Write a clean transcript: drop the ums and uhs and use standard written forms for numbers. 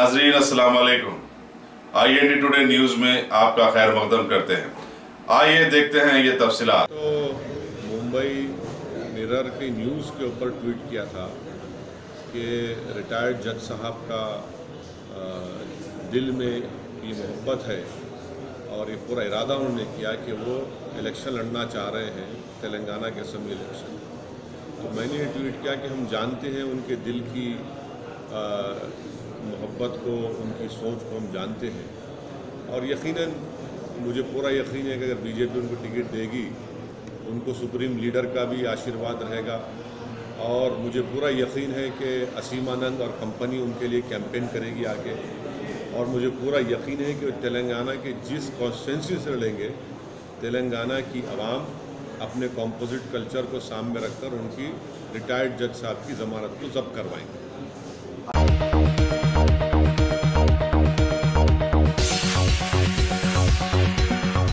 नाजरीन अस्सलाम वालेकुम। IND टुडे न्यूज़ में आपका खैर मकदम करते हैं। आइए देखते हैं ये तफसीलात। तो मुंबई मिरर की न्यूज़ के ऊपर ट्वीट किया था कि रिटायर्ड जज साहब का दिल में ये मोहब्बत है और ये पूरा इरादा उन्होंने किया कि वो इलेक्शन लड़ना चाह रहे हैं, तेलंगाना के असेंबली इलेक्शन। तो मैंने ये ट्वीट किया कि हम जानते हैं उनके दिल की मोहब्बत को, उनकी सोच को हम जानते हैं और यकीनन मुझे पूरा यकीन है कि अगर बीजेपी उनको टिकट देगी, उनको सुप्रीम लीडर का भी आशीर्वाद रहेगा और मुझे पूरा यकीन है कि असीमानंद और कंपनी उनके लिए कैंपेन करेगी आगे। और मुझे पूरा यकीन है कि तेलंगाना के जिस कॉन्स्टिट्यूंसी से लड़ेंगे, तेलंगाना की आवाम अपने कॉम्पोजिट कल्चर को सामने रखकर उनकी रिटायर्ड जज साहब की ज़मानत को जब्त करवाएंगे।